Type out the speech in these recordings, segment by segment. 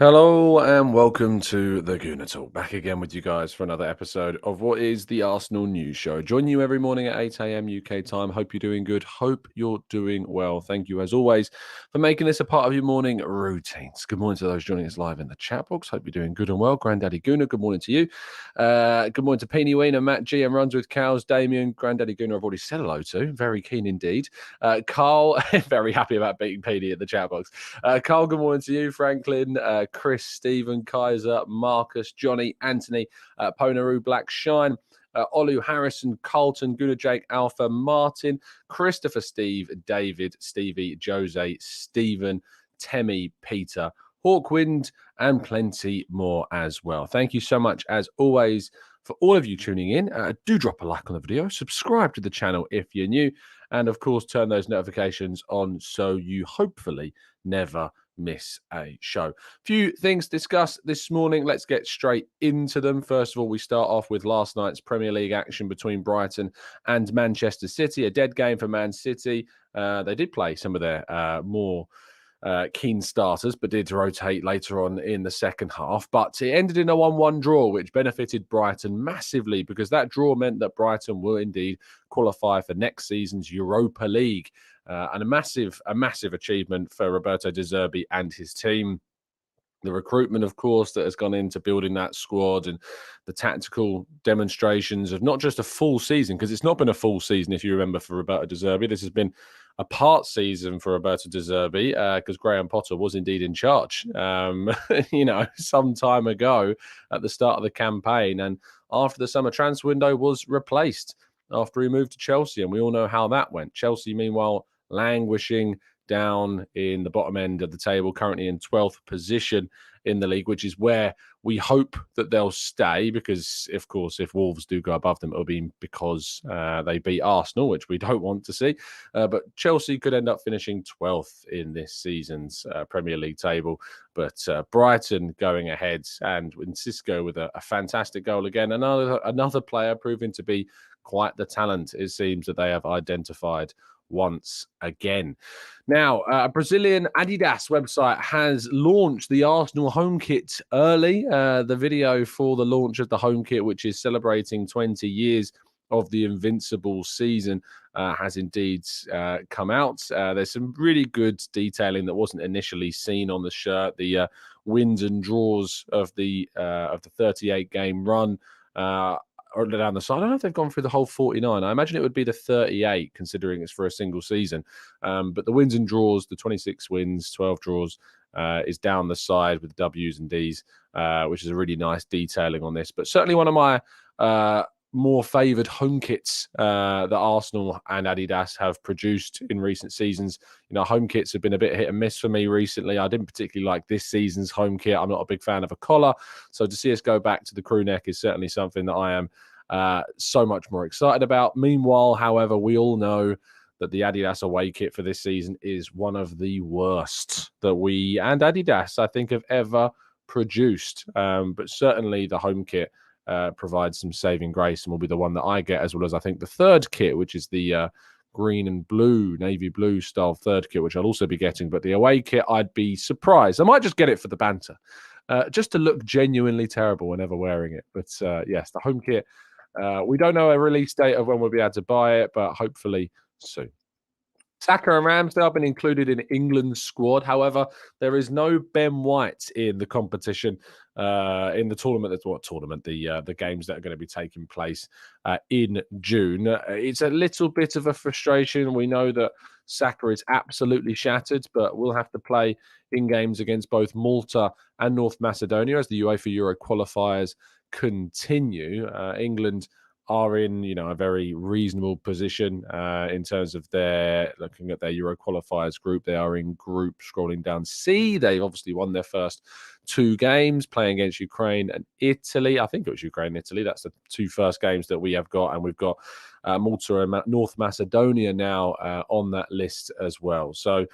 Hello and welcome to the Gooner Talk. Back again with you guys for another episode of what is the Arsenal News Show. Join you every morning at 8 a.m. UK time. Hope you're doing good. Hope you're doing well. Thank you as always for making this a part of your morning routines. Good morning to those joining us live in the chat box. Hope you're doing good and well. Granddaddy Gooner, good morning to you. Good morning to Peeny Wiener, Matt G and Runs with Cows, Damien, Granddaddy Gooner I've already said hello to. Very keen indeed. Carl, very happy about beating Peeny in the chat box. Carl, good morning to you. Franklin, Chris, Stephen, Kaiser, Marcus, Johnny, Anthony, Ponaru, Black Shine, Olu, Harrison, Carlton, Guna, Jake, Alpha, Martin, Christopher, Steve, David, Stevie, Jose, Stephen, Temmie, Peter, Hawkwind, and plenty more as well. Thank you so much, as always, for all of you tuning in. Do drop a like on the video, subscribe to the channel if you're new, and of course, turn those notifications on so you hopefully never miss a show. Few things discussed this morning. Let's get straight into them. First of all, we start off with last night's Premier League action between Brighton and Manchester City. A dead game for Man City. They did play some of their more keen starters, but did rotate later on in the second half. But it ended in a 1-1 draw, which benefited Brighton massively because that draw meant that Brighton will indeed qualify for next season's Europa League. And a massive achievement for Roberto De Zerbi and his team. The recruitment, of course, that has gone into building that squad and the tactical demonstrations of not just a full season, because it's not been a full season, if you remember, for Roberto De Zerbi. This has been a part season for Roberto De Zerbi because Graham Potter was indeed in charge, some time ago at the start of the campaign. And after the summer transfer window was replaced after he moved to Chelsea. And we all know how that went. Chelsea, meanwhile, languishing down in the bottom end of the table, currently in 12th position in the league, which is where we hope that they'll stay because, of course, if Wolves do go above them, it'll be because they beat Arsenal, which we don't want to see. But Chelsea could end up finishing 12th in this season's Premier League table. But Brighton going ahead, and Cisco with a fantastic goal again. Another player proving to be quite the talent, it seems, that they have identified once again. Now, a Brazilian Adidas website has launched the Arsenal home kit early. The video for the launch of the home kit, which is celebrating 20 years of the Invincible season, has indeed come out. There's some really good detailing that wasn't initially seen on the shirt. The wins and draws of the 38-game run or down the side. I don't know if they've gone through the whole 49. I imagine it would be the 38, considering it's for a single season. But the wins and draws, the 26 wins, 12 draws, is down the side with W's and D's, which is a really nice detailing on this. But certainly one of my more favoured home kits that Arsenal and Adidas have produced in recent seasons. Home kits have been a bit hit and miss for me recently. I didn't particularly like this season's home kit. I'm not a big fan of a collar. So to see us go back to the crew neck is certainly something that I am so much more excited about. Meanwhile, however, we all know that the Adidas away kit for this season is one of the worst that we and Adidas, I think, have ever produced. But certainly the home kit provides some saving grace and will be the one that I get, as well as I think the third kit, which is the green and blue, navy blue style third kit, which I'll also be getting. But the away kit, I'd be surprised. I might just get it for the banter, just to look genuinely terrible whenever wearing it. But yes, the home kit, we don't know a release date of when we'll be able to buy it, but hopefully soon. Saka and Ramsdale have been included in England's squad. However, there is no Ben White in the competition, in the tournament. The games that are going to be taking place in June. It's a little bit of a frustration. We know that Saka is absolutely shattered, but we'll have to play in games against both Malta and North Macedonia as the UEFA Euro qualifiers continue. England are in, a very reasonable position in terms of looking at their Euro qualifiers group. They are in group, scrolling down C. They've obviously won their first two games, playing against Ukraine and Italy. I think it was Ukraine and Italy. That's the two first games that we have got. And we've got Malta and North Macedonia now on that list as well. So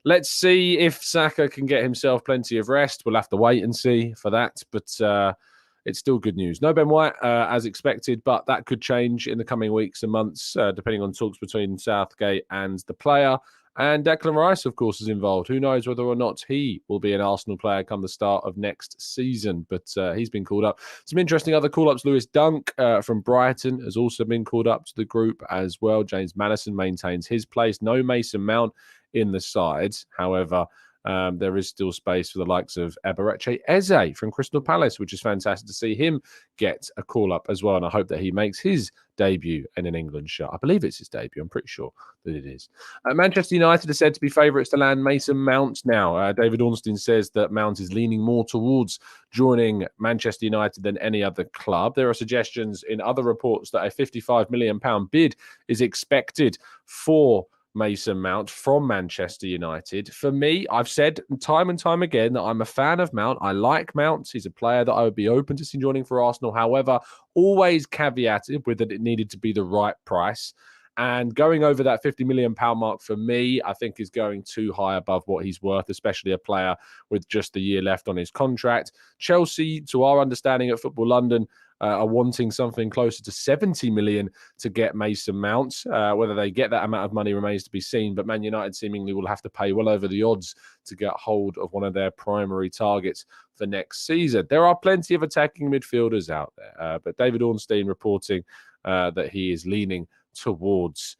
let's see if Saka can get himself plenty of rest. We'll have to wait and see for that. But it's still good news. No Ben White, as expected, but that could change in the coming weeks and months, depending on talks between Southgate and the player. And Declan Rice, of course, is involved. Who knows whether or not he will be an Arsenal player come the start of next season, but he's been called up. Some interesting other call-ups. Lewis Dunk from Brighton has also been called up to the group as well. James Maddison maintains his place. No Mason Mount in the side. However, there is still space for the likes of Eberechi Eze from Crystal Palace, which is fantastic to see him get a call-up as well. And I hope that he makes his debut in an England shirt. I believe it's his debut. I'm pretty sure that it is. Manchester United are said to be favourites to land Mason Mount now. David Ornstein says that Mount is leaning more towards joining Manchester United than any other club. There are suggestions in other reports that a £55 million bid is expected for Mason Mount from Manchester United. For me, I've said time and time again that I'm a fan of Mount. I like Mount. He's a player that I would be open to seeing joining for Arsenal. However, always caveated with that it needed to be the right price. And going over that £50 million mark for me, I think is going too high above what he's worth, especially a player with just a year left on his contract. Chelsea, to our understanding at Football London, are wanting something closer to 70 million to get Mason Mount. Whether they get that amount of money remains to be seen, but Man United seemingly will have to pay well over the odds to get hold of one of their primary targets for next season. There are plenty of attacking midfielders out there, but David Ornstein reporting that he is leaning towards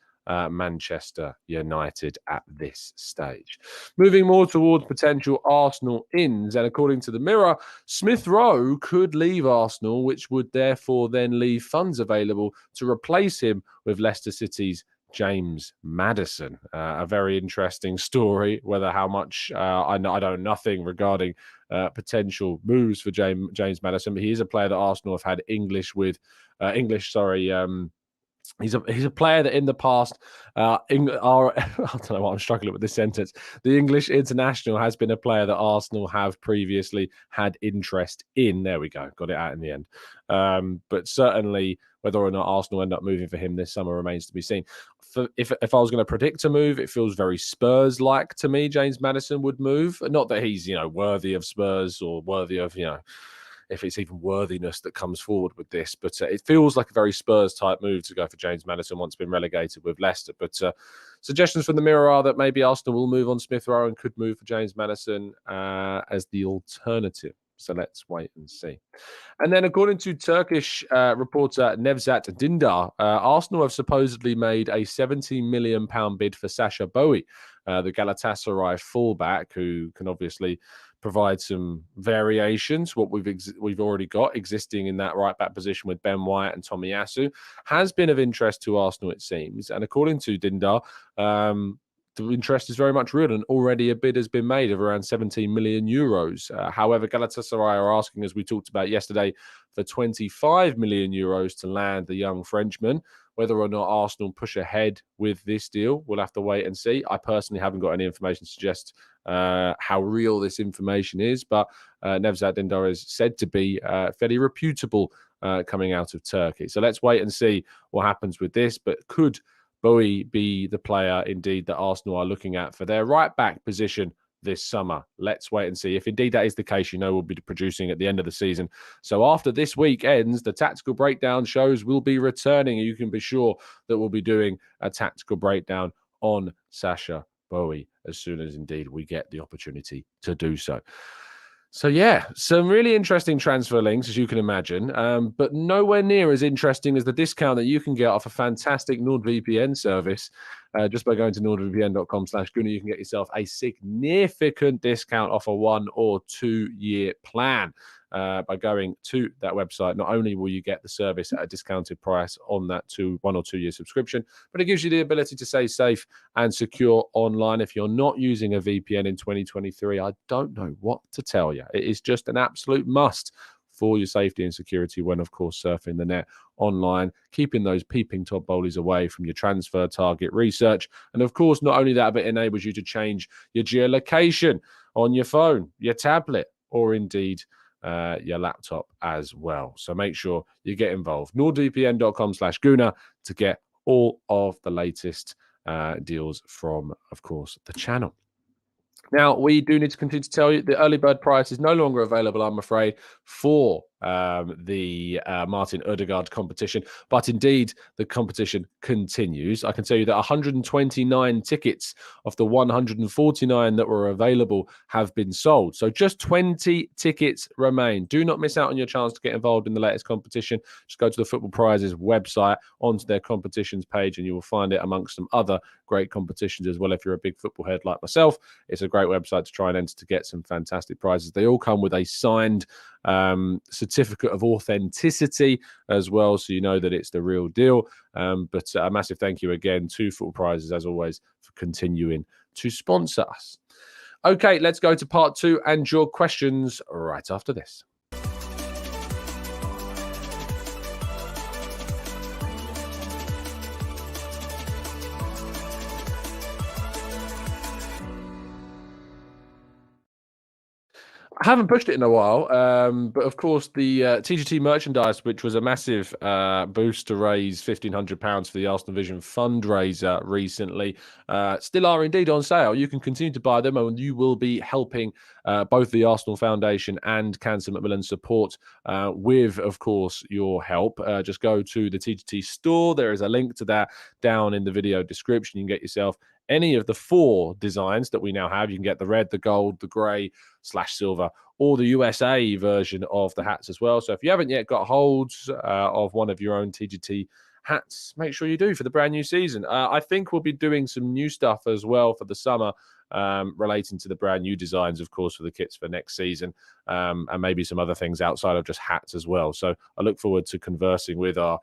Manchester United at this stage. Moving more towards potential Arsenal ins, and according to the Mirror, Smith Rowe could leave Arsenal, which would therefore then leave funds available to replace him with Leicester City's James Maddison. A very interesting story. Whether how much I don't know nothing regarding potential moves for James Maddison, but he is a player that Arsenal have had He's a player that in the past, I don't know why I'm struggling with this sentence. The English international has been a player that Arsenal have previously had interest in. There we go, got it out in the end. But certainly, whether or not Arsenal end up moving for him this summer remains to be seen. If I was going to predict a move, it feels very Spurs-like to me. James Maddison would move. Not that he's worthy of Spurs or worthy of if it's even worthiness that comes forward with this. But it feels like a very Spurs-type move to go for James Maddison once been relegated with Leicester. But suggestions from the Mirror are that maybe Arsenal will move on Smith Rowe and could move for James Maddison as the alternative. So let's wait and see. And then according to Turkish reporter Nevzat Dindar, Arsenal have supposedly made a £17 million bid for Sacha Boey, the Galatasaray fullback, who can obviously provide some variations. What we've already got existing in that right back position with Ben White and Tomiyasu has been of interest to Arsenal, it seems. And according to Dindar, the interest is very much real, and already a bid has been made of around 17 million euros. However, Galatasaray are asking, as we talked about yesterday, for 25 million euros to land the young Frenchman. Whether or not Arsenal push ahead with this deal, we'll have to wait and see. I personally haven't got any information to suggest how real this information is, but Nevzat Dindar is said to be fairly reputable coming out of Turkey. So let's wait and see what happens with this. But could Boey be the player indeed that Arsenal are looking at for their right back position this summer? Let's wait and see. If indeed that is the case, we'll be producing at the end of the season. So after this week ends, the tactical breakdown shows will be returning. You can be sure that we'll be doing a tactical breakdown on Sacha Boey as soon as indeed we get the opportunity to do so. So yeah, some really interesting transfer links, as you can imagine, but nowhere near as interesting as the discount that you can get off a fantastic NordVPN service. Just by going to nordvpn.com/Gooner, you can get yourself a significant discount off a 1 or 2 year plan. By going to that website, not only will you get the service at a discounted price on that 1 or 2 year subscription, but it gives you the ability to stay safe and secure online. If you're not using a VPN in 2023, I don't know what to tell you. It is just an absolute must for your safety and security when, of course, surfing the net online, keeping those peeping top bowlies away from your transfer target research. And of course, not only that, but it enables you to change your geolocation on your phone, your tablet, or indeed your laptop as well. So make sure you get involved. nordvpn.com/Gooner to get all of the latest deals from, of course, the channel. Now, we do need to continue to tell you the early bird price is no longer available, I'm afraid, for the Martin Ødegaard competition. But indeed, the competition continues. I can tell you that 129 tickets of the 149 that were available have been sold. So just 20 tickets remain. Do not miss out on your chance to get involved in the latest competition. Just go to the Football Prizes website, onto their competitions page, and you will find it amongst some other great competitions as well. If you're a big football head like myself, it's a great website to try and enter to get some fantastic prizes. They all come with a signed certificate of authenticity as well, so you know that it's the real deal. But a massive thank you again to Football Prizes, as always, for continuing to sponsor us. Okay, let's go to part 2 and your questions right after this. I haven't pushed it in a while, but of course the TGT merchandise, which was a massive boost to raise £1,500 for the Arsenal Vision fundraiser recently, still are indeed on sale. You can continue to buy them, and you will be helping both the Arsenal Foundation and Cancer Macmillan Support with, of course, your help. Just go to the TGT store. There is a link to that down in the video description. You can get yourself any of the 4 designs that we now have. You can get the red, the gold, the grey / silver, or the USA version of the hats as well. So if you haven't yet got hold of one of your own TGT hats, make sure you do for the brand new season. I think we'll be doing some new stuff as well for the summer, relating to the brand new designs, of course, for the kits for next season, and maybe some other things outside of just hats as well. So I look forward to conversing with our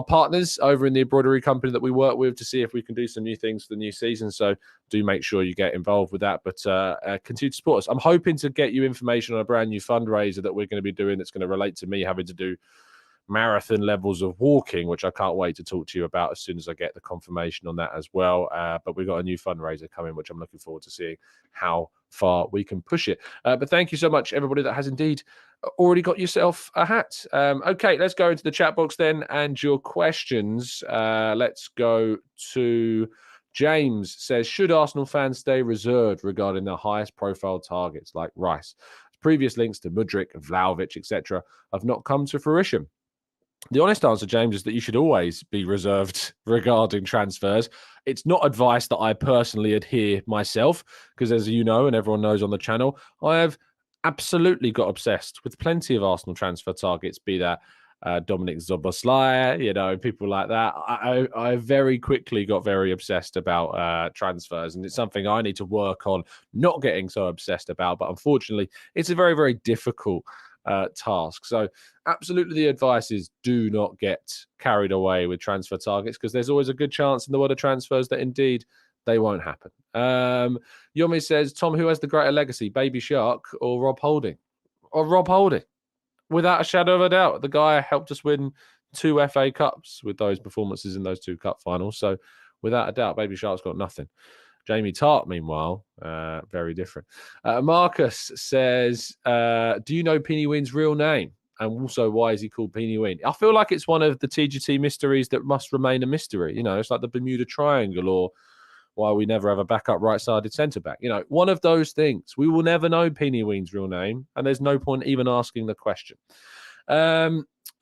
partners over in the embroidery company that we work with to see if we can do some new things for the new season. So do make sure you get involved with that, but continue to support us. I'm hoping to get you information on a brand new fundraiser that we're going to be doing that's going to relate to me having to do marathon levels of walking, which I can't wait to talk to you about as soon as I get the confirmation on that as well. But we've got a new fundraiser coming, which I'm looking forward to seeing how far we can push it. But thank you so much, everybody that has indeed already got yourself a hat. Okay, let's go into the chat box then and your questions. Let's go to James. Says, should Arsenal fans stay reserved regarding their highest profile targets like Rice? Previous links to Mudryk, Vlahovic, etc. have not come to fruition. The honest answer, James, is that you should always be reserved regarding transfers. It's not advice that I personally adhere myself, because as you know, and everyone knows on the channel, I have absolutely got obsessed with plenty of Arsenal transfer targets, be that Dominic Szoboszlai, people like that. I very quickly got very obsessed about transfers, and it's something I need to work on not getting so obsessed about. But unfortunately, it's a very, very difficult task. So absolutely the advice is do not get carried away with transfer targets, because there's always a good chance in the world of transfers that indeed they won't happen. Yomi says, Tom, who has the greater legacy, Baby Shark or Rob Holding? Or Rob Holding, without a shadow of a doubt. The guy helped us win 2 FA Cups with those performances in those 2 cup finals. So without a doubt, Baby Shark's got nothing. Jamie Tart, meanwhile, very different. Marcus says, do you know Peenie Ween's real name? And also, why is he called Peenie Ween? I feel like it's one of the TGT mysteries that must remain a mystery. It's like the Bermuda Triangle, or why we never have a backup right-sided centre-back. One of those things. We will never know Peenie Ween's real name, and there's no point even asking the question.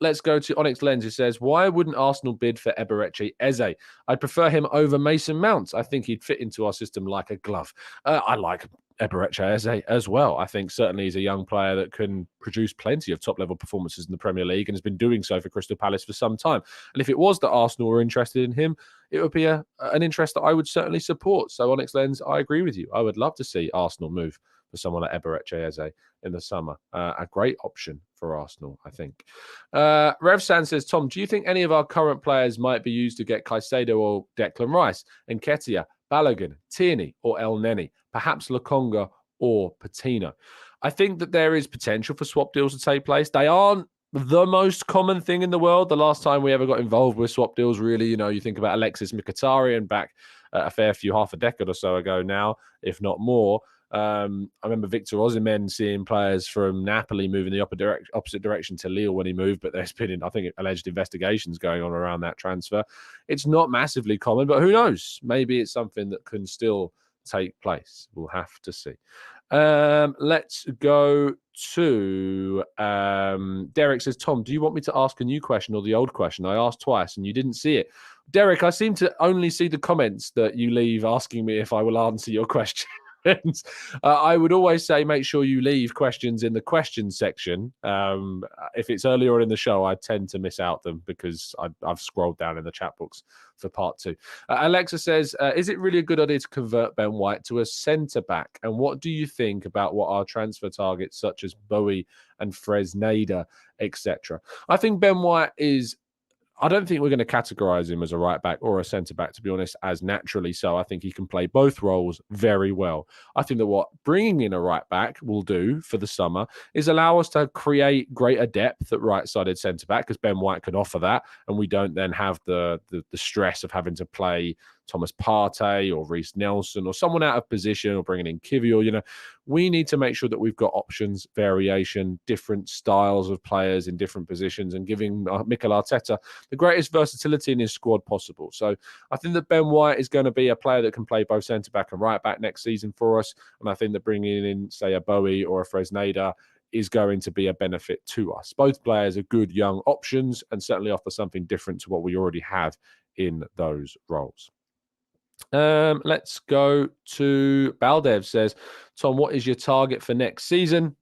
Let's go to Onyx Lens, who says, why wouldn't Arsenal bid for Eberechi Eze? I'd prefer him over Mason Mount. I think he'd fit into our system like a glove. I like Eberechi Eze as well. I think certainly he's a young player that can produce plenty of top-level performances in the Premier League and has been doing so for Crystal Palace for some time. And if it was that Arsenal were interested in him, it would be an interest that I would certainly support. So Onyx Lens, I agree with you. I would love to see Arsenal move for someone like Eberechi Eze in the summer. A great option for Arsenal, I think. Rev San says, Tom, do you think any of our current players might be used to get Caicedo or Declan Rice, Nketiah, Balogun, Tierney or El Neni, perhaps Lokonga or Patino? I think that there is potential for swap deals to take place. They aren't the most common thing in the world. The last time we ever got involved with swap deals, really, you think about Alexis Mkhitaryan back a fair few, half a decade or so ago now, if not more. I remember Victor Osimhen seeing players from Napoli moving the opposite direction to Lille when he moved, but there's been, I think, alleged investigations going on around that transfer. It's not massively common, but who knows? Maybe it's something that can still take place. We'll have to see. Let's go to Derek says, Tom, do you want me to ask a new question or the old question? I asked twice and you didn't see it. Derek, I seem to only see the comments that you leave asking me if I will answer your question. I would always say make sure you leave questions in the questions section. If it's earlier on in the show, I tend to miss out them because I've scrolled down in the chat box for part 2. Alexa says, is it really a good idea to convert Ben White to a centre-back? And what do you think about what our transfer targets such as Boey and Fresneda, etc.? I think Ben White is... I don't think we're going to categorize him as a right back or a centre back, to be honest, as naturally so. I think he can play both roles very well. I think that what bringing in a right back will do for the summer is allow us to create greater depth at right-sided centre back, because Ben White can offer that, and we don't then have the stress of having to play Thomas Partey or Reece Nelson or someone out of position or bringing in Kivior. We need to make sure that we've got options, variation, different styles of players in different positions, and giving Mikel Arteta the greatest versatility in his squad possible. So I think that Ben White is going to be a player that can play both centre-back and right-back next season for us. And I think that bringing in, say, a Boey or a Fresneda is going to be a benefit to us. Both players are good young options and certainly offer something different to what we already have in those roles. Let's go to Baldev says, Tom, what is your target for next season?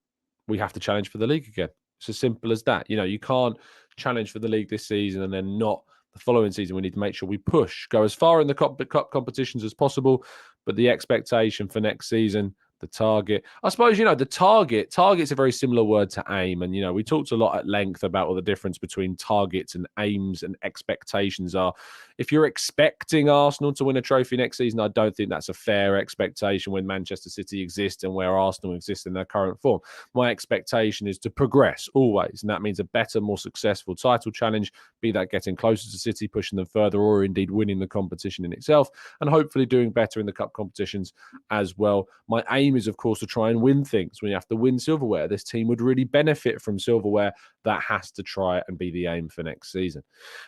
We have to challenge for the league again. It's as simple as that. You can't challenge for the league this season and then not the following season. We need to make sure we push, go as far in the cup competitions as possible. But the expectation for next season, the target, I suppose, the target's a very similar word to aim. And, we talked a lot at length about what the difference between targets and aims and expectations are. If you're expecting Arsenal to win a trophy next season, I don't think that's a fair expectation when Manchester City exists and where Arsenal exists in their current form. My expectation is to progress always. And that means a better, more successful title challenge, be that getting closer to City, pushing them further, or indeed winning the competition in itself, and hopefully doing better in the cup competitions as well. My aim is, of course, to try and win things. When you have to win silverware, this team would really benefit from silverware. That has to try and be the aim for next season.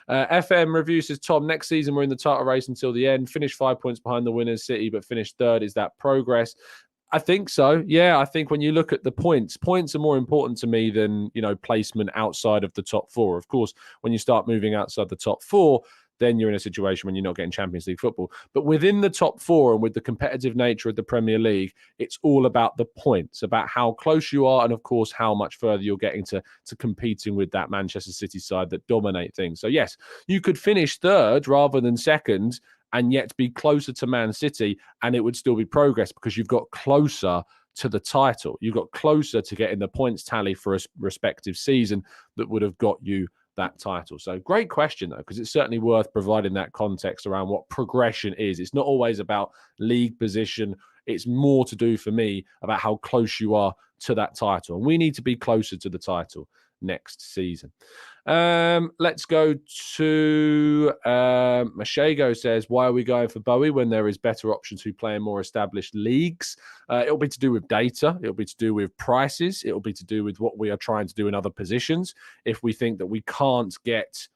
FM Review says, Tom, next season we're in the title race until the end. Finish 5 points behind the winners, City, but finish third. Is that progress? I think so. Yeah, I think when you look at the points are more important to me than, placement outside of the top 4. Of course, when you start moving outside the top 4, then you're in a situation when you're not getting Champions League football. But within the top 4 and with the competitive nature of the Premier League, it's all about the points, about how close you are, and of course, how much further you're getting to competing with that Manchester City side that dominate things. So yes, you could finish third rather than second and yet be closer to Man City, and it would still be progress because you've got closer to the title. You got closer to getting the points tally for a respective season that would have got you that title. So great question, though, because it's certainly worth providing that context around what progression is. It's not always about league position. It's more to do for me about how close you are to that title. And we need to be closer to the title next season. Let's go to Mashego says, why are we going for Boey when there is better options who play in more established leagues? It'll be to do with data. It'll be to do with prices. It'll be to do with what we are trying to do in other positions. If we think that we can't get,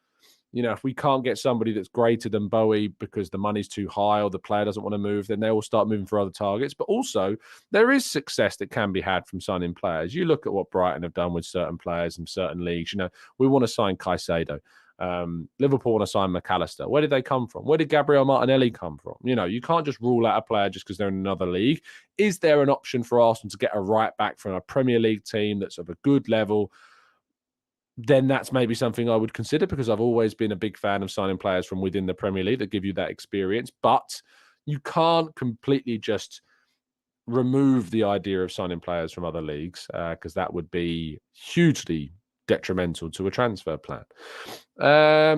if we can't get somebody that's greater than Boey because the money's too high or the player doesn't want to move, then they will start moving for other targets. But also, there is success that can be had from signing players. You look at what Brighton have done with certain players in certain leagues. We want to sign Caicedo. Liverpool want to sign McAllister. Where did they come from? Where did Gabriel Martinelli come from? You can't just rule out a player just because they're in another league. Is there an option for Arsenal to get a right back from a Premier League team that's of a good level? Then that's maybe something I would consider, because I've always been a big fan of signing players from within the Premier League that give you that experience. But you can't completely just remove the idea of signing players from other leagues because that would be hugely detrimental to a transfer plan.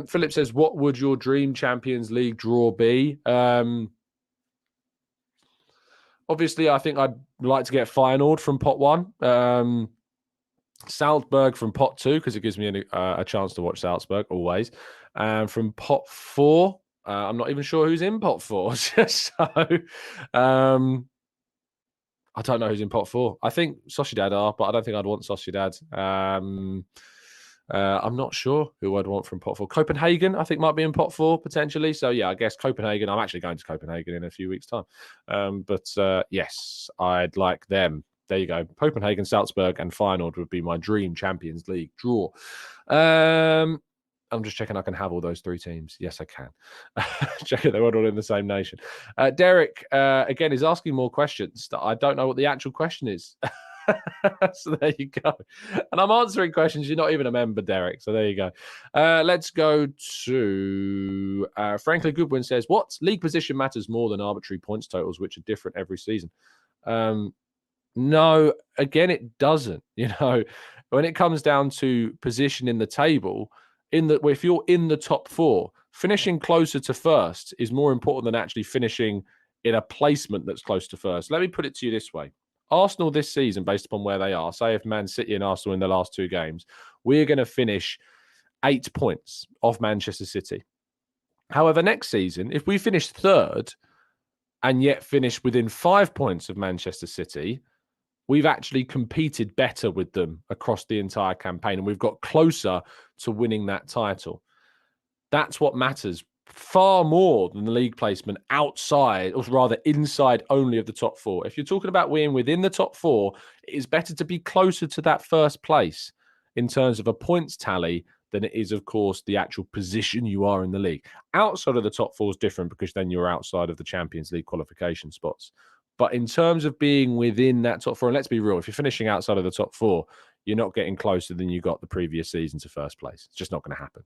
Philip says, what would your dream Champions League draw be? Obviously, I think I'd like to get Feyenoord from pot 1. Salzburg from pot 2, because it gives me a chance to watch Salzburg always. From pot 4, I'm not even sure who's in pot 4. So I don't know who's in pot 4. I think Sociedad are, but I don't think I'd want Sociedad. I'm not sure who I'd want from pot 4. Copenhagen, I think, might be in pot 4 potentially. So yeah, I guess Copenhagen. I'm actually going to Copenhagen in a few weeks' time. But yes, I'd like them there you go. Copenhagen, Salzburg, and Feyenoord would be my dream Champions League draw. I'm just checking I can have all those 3 teams. Yes, I can. Checking they weren't all in the same nation. Derek, again, is asking more questions that I don't know what the actual question is. So there you go. And I'm answering questions. You're not even a member, Derek. So there you go. Let's go to Franklin Goodwin says, what league position matters more than arbitrary points totals, which are different every season? No, again, it doesn't. When it comes down to position in the table, if you're in the top 4, finishing closer to first is more important than actually finishing in a placement that's close to first. Let me put it to you this way. Arsenal this season, based upon where they are, say if Man City and Arsenal in the last 2 games, we're going to finish 8 points off Manchester City. However, next season, if we finish 3rd and yet finish within 5 points of Manchester City, we've actually competed better with them across the entire campaign, and we've got closer to winning that title. That's what matters far more than the league placement outside, or rather inside only of the top 4. If you're talking about being within the top 4, it is better to be closer to that first place in terms of a points tally than it is, of course, the actual position you are in the league. Outside of the top 4 is different because then you're outside of the Champions League qualification spots. But in terms of being within that top 4, and let's be real, if you're finishing outside of the top 4, you're not getting closer than you got the previous season to first place. It's just not going to happen.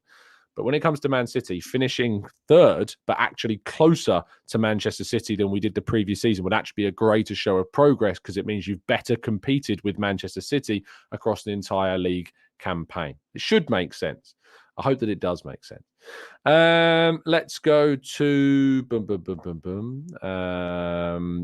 But when it comes to Man City, finishing 3rd, but actually closer to Manchester City than we did the previous season would actually be a greater show of progress because it means you've better competed with Manchester City across the entire league campaign. It should make sense. I hope that it does make sense. Let's go to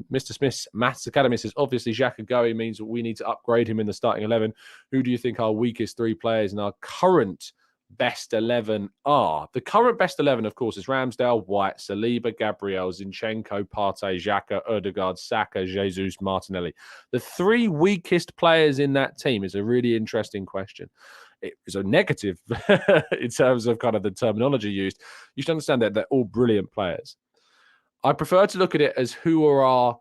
Mr. Smith's Maths Academy says, obviously, Xhaka going means that we need to upgrade him in the starting 11. Who do you think our weakest 3 players in our current best 11 are? The current best 11, of course, is Ramsdale, White, Saliba, Gabriel, Zinchenko, Partey, Xhaka, Odegaard, Saka, Jesus, Martinelli. The 3 weakest players in that team is a really interesting question. It is a negative in terms of kind of the terminology used. You should understand that they're all brilliant players. I prefer to look at it as who are our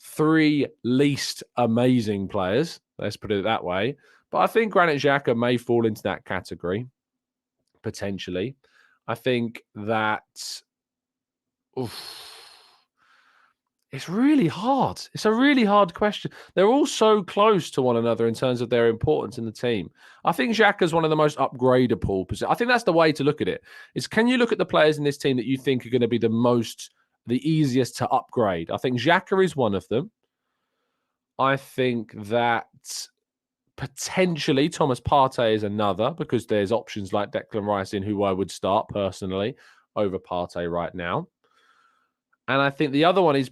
3 least amazing players. Let's put it that way. But I think Granit Xhaka may fall into that category, potentially. I think that... It's really hard. It's a really hard question. They're all so close to one another in terms of their importance in the team. I think Xhaka's one of the most upgradable positions. I think that's the way to look at it. Is can you look at the players in this team that you think are going to be the easiest to upgrade? I think Xhaka is one of them. I think that potentially Thomas Partey is another because there's options like Declan Rice in who I would start personally over Partey right now. And I think the other one is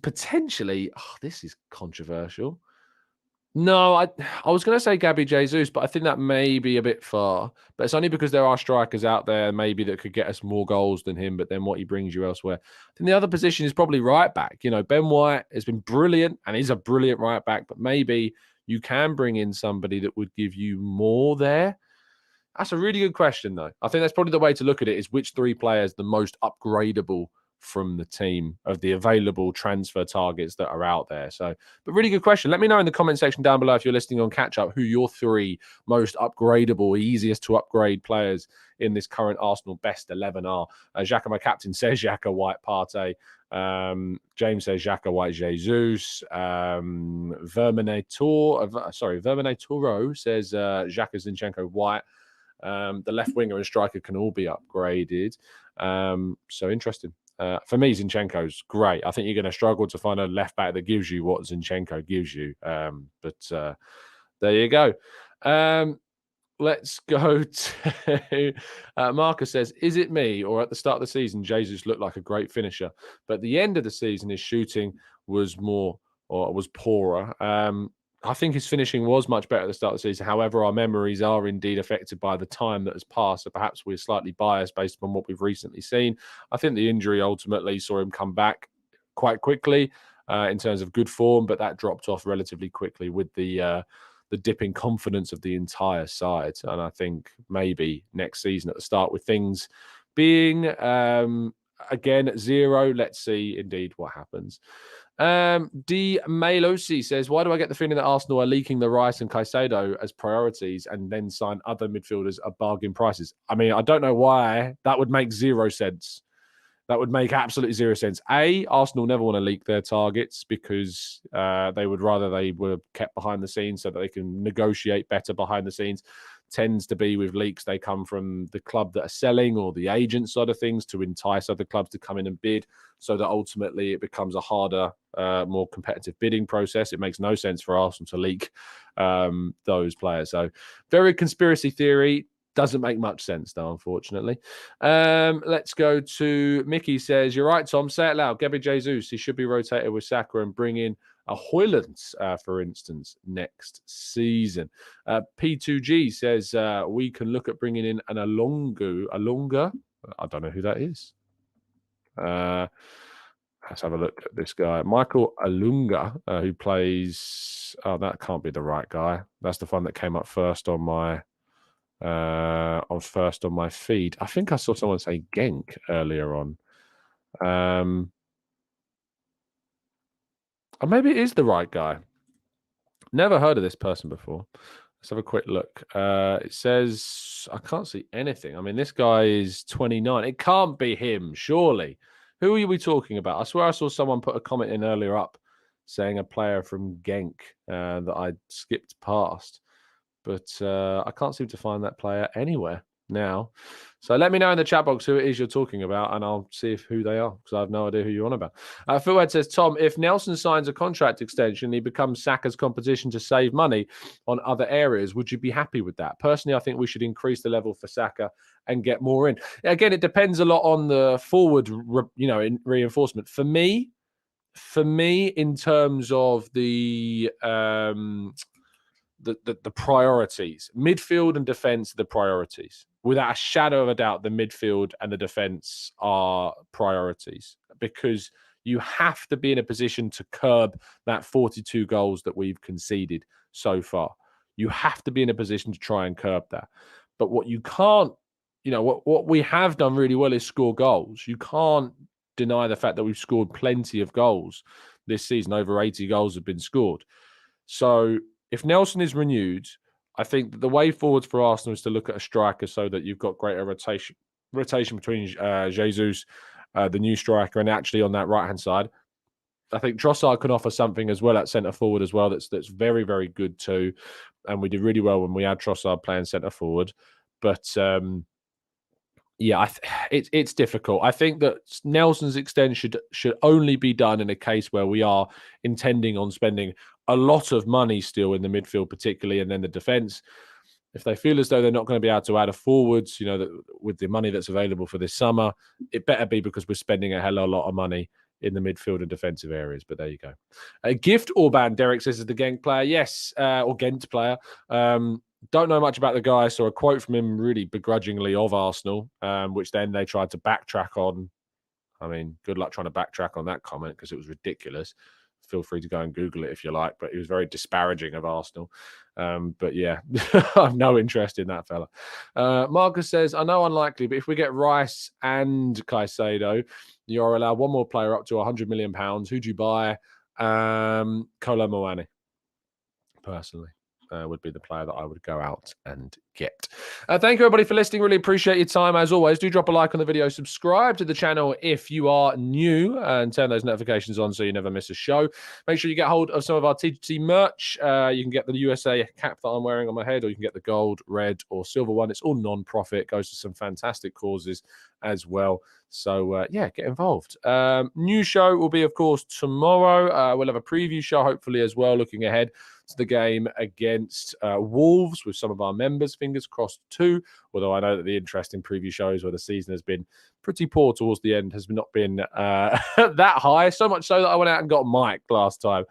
potentially, this is controversial. No, I was going to say Gabby Jesus, but I think that may be a bit far. But it's only because there are strikers out there maybe that could get us more goals than him, but then what he brings you elsewhere. I think the other position is probably right back. Ben White has been brilliant and he's a brilliant right back, but maybe you can bring in somebody that would give you more there. That's a really good question, though. I think that's probably the way to look at it is which 3 players the most upgradable from the team of the available transfer targets that are out there. So, but really good question. Let me know in the comment section down below if you're listening on catch up who your 3 most upgradable, easiest to upgrade players in this current Arsenal best 11 are. Xhaka, my captain, says Xhaka, White, Partey. James says Xhaka, White, Jesus. Verminatoro says Xhaka, Zinchenko, White. The left winger and striker can all be upgraded. So interesting. For me, Zinchenko's great. I think you're going to struggle to find a left back that gives you what Zinchenko gives you. But there you go. Let's go to Marcus says, is it me or at the start of the season, Jesus looked like a great finisher, but at the end of the season, his shooting was poorer. I think his finishing was much better at the start of the season. However, our memories are indeed affected by the time that has passed. So perhaps we're slightly biased based on what we've recently seen. I think the injury ultimately saw him come back quite quickly in terms of good form, but that dropped off relatively quickly with the dip in confidence of the entire side. And I think maybe next season at the start with things being again at 0, let's see indeed what happens. D. Malosi says, why do I get the feeling that Arsenal are leaking the Rice and Caicedo as priorities and then sign other midfielders at bargain prices? I mean, I don't know why. That would make zero sense. That would make absolutely zero sense. Arsenal never want to leak their targets because they would rather they were kept behind the scenes so that they can negotiate better behind the scenes. Tends to be with leaks, they come from the club that are selling or the agent side of things to entice other clubs to come in and bid, so that ultimately it becomes a harder, more competitive bidding process. It makes no sense for Arsenal to leak those players. So very conspiracy theory. Doesn't make much sense, though, unfortunately. Let's go to Mickey says, you're right, Tom. Say it loud. Gabriel Jesus, he should be rotated with Saka and bring in a Hoyland, for instance, next season. P2G says, we can look at bringing in an Alonga. I don't know who that is. Let's have a look at this guy. Michael Alunga, who plays... Oh, that can't be the right guy. That's the one that came up first on my... on my feed. I think I saw someone say Genk earlier on. Or maybe it is the right guy. Never heard of this person before. Let's have a quick look. It says, I can't see anything. I mean, this guy is 29. It can't be him, surely. Who are we talking about? I swear I saw someone put a comment in earlier up saying a player from Genk that I skipped past. But I can't seem to find that player anywhere now. So let me know in the chat box who it is you're talking about, and I'll see who they are, because I have no idea who you're on about. Philhead says, Tom, if Nelson signs a contract extension, he becomes Saka's competition to save money on other areas, would you be happy with that? Personally, I think we should increase the level for Saka and get more in. Again, it depends a lot on the forward, in reinforcement. For me, in terms of the priorities, midfield and defense are the priorities. Without a shadow of a doubt, the midfield and the defense are priorities, because you have to be in a position to curb that 42 goals that we've conceded so far. You have to be in a position to try and curb that. But what you can't, what we have done really well is score goals. You can't deny the fact that we've scored plenty of goals this season. Over 80 goals have been scored. So if Nelson is renewed, I think that the way forwards for Arsenal is to look at a striker so that you've got greater rotation between Jesus, the new striker, and actually on that right-hand side. I think Trossard can offer something as well at centre forward as well that's very, very good too. And we did really well when we had Trossard playing centre forward. But it's difficult. I think that Nelson's extension should only be done in a case where we are intending on spending a lot of money still in the midfield, particularly, and then the defence. If they feel as though they're not going to be able to add a forwards, with the money that's available for this summer, it better be because we're spending a hell of a lot of money in the midfield and defensive areas. But there you go. Gift Orban, Derek says, is the Genk player. Yes, or Ghent player. Don't know much about the guy. Saw a quote from him really begrudgingly of Arsenal, which then they tried to backtrack on. I mean, good luck trying to backtrack on that comment because it was ridiculous. Feel free to go and Google it if you like, but he was very disparaging of Arsenal. But yeah, I've no interest in that fella. Marcus says, I know unlikely, but if we get Rice and Caicedo, you're allowed one more player up to £100 million. Who'd you buy? Kolo Muani, personally. Would be the player that I would go out and get. Thank you, everybody, for listening. Really appreciate your time. As always, do drop a like on the video. Subscribe to the channel if you are new and turn those notifications on so you never miss a show. Make sure you get hold of some of our T2T merch. You can get the USA cap that I'm wearing on my head, or you can get the gold, red, or silver one. It's all non-profit. Goes to some fantastic causes as well. So, get involved. New show will be, of course, tomorrow. We'll have a preview show, hopefully, as well, looking ahead to the game against Wolves with some of our members. Fingers crossed, too. Although I know that the interesting preview shows where the season has been pretty poor towards the end has not been that high. So much so that I went out and got Mike last time.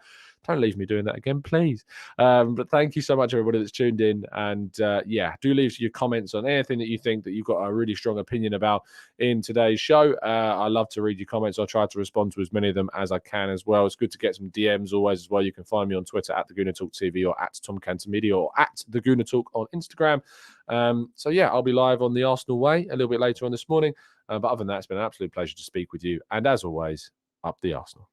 Don't leave me doing that again, please. But thank you so much, everybody that's tuned in. And do leave your comments on anything that you think that you've got a really strong opinion about in today's show. I love to read your comments. I'll try to respond to as many of them as I can as well. It's good to get some DMs always as well. You can find me on Twitter at the Gooner Talk TV or at Tom Cantor Media or at the Gooner Talk on Instagram. I'll be live on the Arsenal Way a little bit later on this morning. But other than that, it's been an absolute pleasure to speak with you. And as always, up the Arsenal.